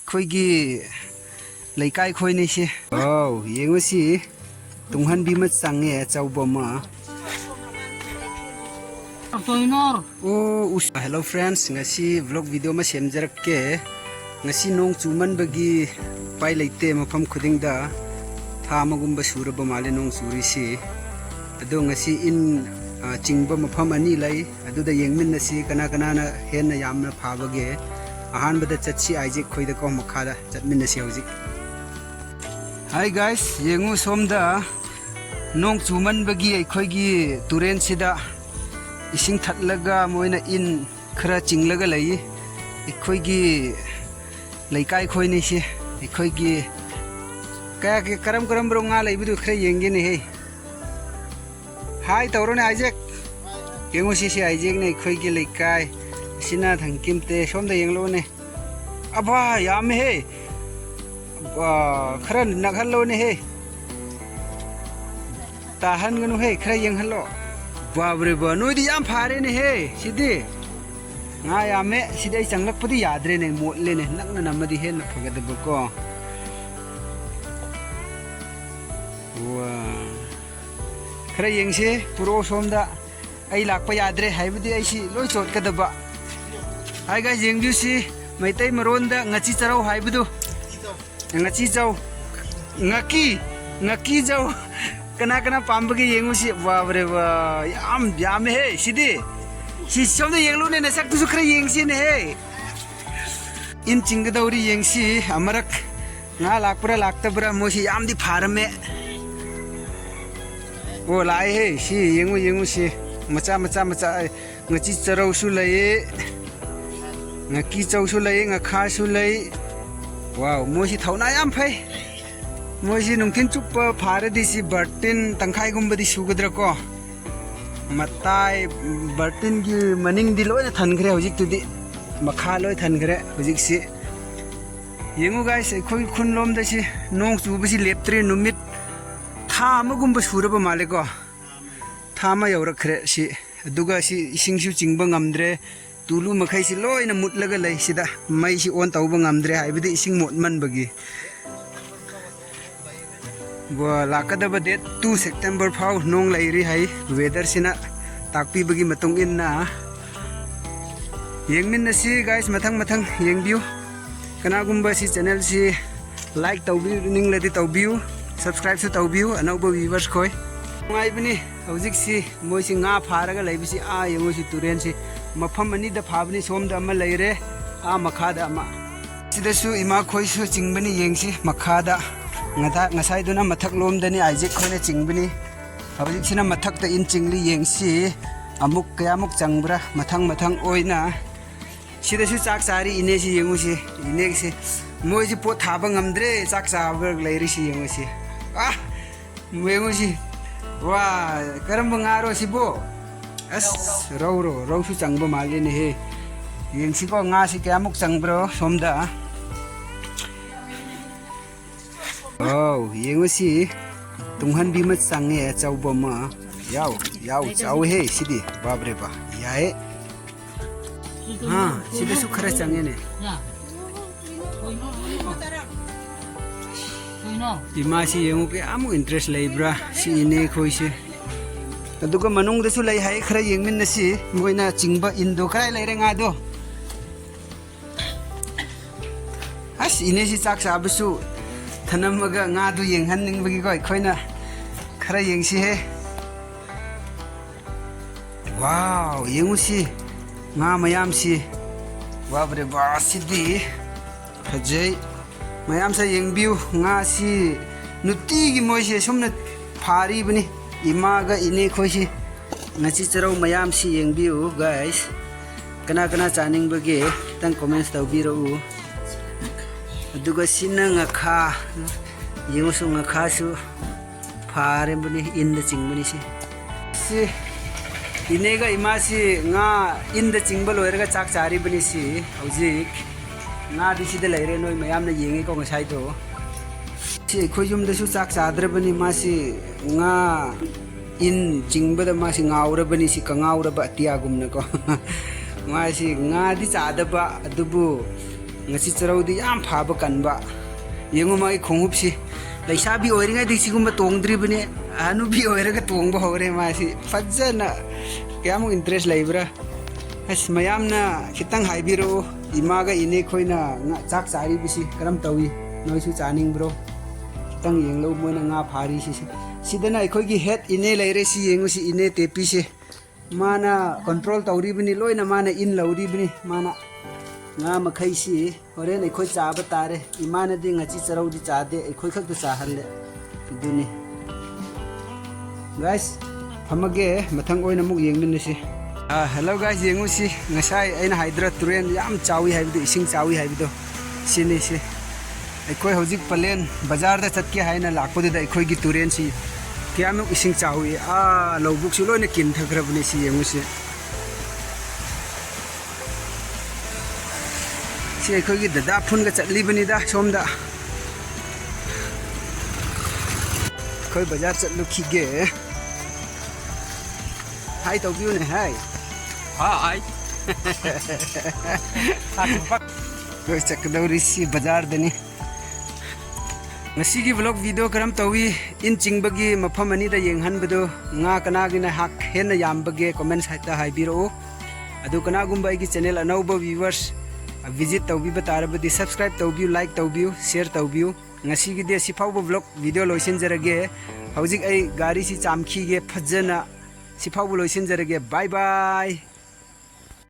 ꯑꯩꯈꯣꯏꯒꯤ ꯂꯩꯀꯥꯏ ꯈꯣꯏꯅꯤꯁꯤ ꯌꯦꯡꯉꯨꯁꯤ ꯇꯨꯡꯍꯟꯕꯤ ꯑꯃ ꯆꯪꯉꯦ ꯑꯆꯧꯕ ꯑꯃ ꯍꯦꯜꯂꯣ ꯐ꯭ꯔꯦꯟꯁ ꯉꯁꯤ ꯚ꯭ꯂꯣग ꯚꯤꯗꯤꯑꯣ ꯑꯃ ꯁꯦꯝꯖꯔꯛꯀꯦ ngasi nong chumanbagi pai leite mafam khudingda tha amagumba suraba male nong surisi ado ngasi in chingba mafam ani lai aduda yengminnasi kana kana na henna yamna phabage ahanbada chatsi aije khoida ko makhada chatminnasi hojik hi guys yengu somda nong chumanbagi aikhoigi turen sida ising thatlaga moina in khara chinglaga lai aikhoigi ꯂꯩꯀꯥꯏ ꯈꯣꯏꯅꯤꯁꯤ ꯑꯩꯈꯣꯏꯒꯤ ꯀꯌꯥ ꯀꯔꯝ ꯉꯥ ꯂꯩꯕꯗꯨ ꯈꯔ ꯌꯦꯡꯒꯦꯅꯦ ꯍꯦ ꯍꯥꯏ ꯇꯧꯔꯣꯅꯦ Isaac ꯌꯦꯡꯉꯨ ꯁꯤꯁꯤ ꯑꯥꯏꯖꯦꯛꯅꯦ ꯑꯩꯈꯣꯏꯒꯤ ꯂꯩꯀꯥꯏ ꯑꯁꯤꯅ ꯊꯪꯀꯤꯝꯇꯦ ꯁꯣꯝꯗ ꯌꯦꯡꯂꯣꯅꯦ ꯑꯕꯥ ꯌꯥꯝꯃꯦ ꯍꯦ ꯈꯔ ꯅꯛꯍꯜꯂꯣꯅꯦ ꯍꯦ ꯇꯥꯍꯟꯒꯅꯨ ꯍꯦ ꯈꯔ ꯌꯦꯡꯍꯜꯂꯣ ꯕꯥꯕ꯭ꯔꯦ ꯕꯥ ꯅꯣꯏꯗꯤ ꯌꯥꯝ ꯐꯥꯔꯦꯅꯦ ꯍꯦ ꯁꯤꯗꯤ nga yame sidai changlakpudi yadre ne motle ne nakna namadi he na phagadaba ko wa khara yengse puro somda ai lakpa yadre haibudi ai si loi chot kadaba ai ga jengju si maitai maronda ngachi charau haibudu ngachi chau ngaki jau kana kana pambagi yengu si babre ba yam he sidi si somda yenglu ne nasak tu khra yengsi ne he in chingdauri yengsi amarak nga lakpura laktabra mosi yamdi pharame o lai he si yengu si macha ngachi charau su lai ngaki chau su lai ngakha su lai wow mosi thauna yam phai mosi nungthin chupa pharadi si bartin tangkhai gumbadi sugadra ko matai bartin gi maning di loi thankhre hojik tudi makha loi thankhre hojik si yengu guys khoi khun lom da si nong chu bi si leptre numit tha amagumba suraba male ko tha ma yaurakre si aduga si ising su chingba ngamdre tulu makhai si loi na mutlaga lai sida mai si on tauba ngamdre haibidi ising motman bagi wa lakadaba date 2 September phau nong lairi hai weather sina takpi bagi matung in na yengmin na si guys mathang yengbiu kana gumba si channel si like tawbiu ning ladi tawbiu subscribe su tawbiu anauba viewers khoi ngai bini hojik si moi si nga pharaga laibi si a yengo si turen si mafam ani da phabni somda ama laire a makhada ama sidasu ima khoi su chingbani yengsi makhada ngasai duna mathak lomdani aijek khoina chingbini hawjik sina mathak ta in chingli yengsi amuk kayamuk changbra mathang oina sida su chak sari ine si yengu si ine si moi si pot thaba ngamdre chak sabar leiri si yengu si yengu si wa karam ngaro si bo as rau su changba mali ne he yengsi ko nga si kayamuk changbro somda yengu si tunghanbi ma change chauba ma yaw chau he sidi babre ba yae sidi su khara change ne ima si yengu ke amu interest leibra si ne khoi se aduga manung da su lei hai khara yengmin na si moina chingba indo krai leire nga do as ine si chak sabusu thanamaga nga du yenghanning bagi ko khoina khara yengsi he wow yengu si nga mayam si wabre ba sidi khajai mayam sa yengbiu nga si nuti gi moi se somna phari bani ima ga ine khoi si ngachi charau mayam si yengbiu guys kana chaning bagi tang comments tawbiro aduga sina ngakha yengu su ngakha su phare bani in da chingbani si inega ima si nga in da chingba loiraga chak chari bani si hojik nga di si da leire noi mayam na yengi ko ngasai to si khojum da su chak chadra bani ma si nga in chingba da ma si ngaura bani si kangaura ba tia gumna ko ma si nga di chada ba adubu ngasi charaudi yam phaba kanba yengu mai khongupsi laisabi oiringa di sigumba tongdri bane anubi oiraga tongba hore ma si fajjana kyamu interest laibra as mayamna khitang haibiro imaga ine khoina nga chak chari bisi karam tawi noisu chaning bro khitang yenglo moina nga phari si sidana ekhoi gi head ine leire si yengu si ine tepi se mana control tawri bini loina mana in lawri bini mana nga makhai si horen ekhoi chaba tare imana di ngachi charaudi chade ekhoi khak cha halle duni guys hamage mathang oina muk yengmin si hello guys yengu si ngasai aina hydra turen yam chawi haibido ising chawi haibido sini si ekhoi hojik palen bazar da chatke haina lakpodi da ekhoi gi turen si kyamu ising chawi lobuk su loina kin thagrabne si yengu si si ekhoi gi dada phun ga chatli bani da somda khoi bazar chatlu khige hai to view ne hai Hi. Guys, chakdauri si bazar dani. Ngasi gi vlog video karam tawi in chingbagi mafam ani da yenghan bado nga kana gi na hak hen yambage comments haita haibiro adu kana gumba gi channel anauba viewers visit tawbi batarabadi subscribe tawbi like tawbi share tawbi ngasi gi de sifau vlog video loisin jarage hojik ai gari si chamkhi ge phajana sifau loisin jarage bye bye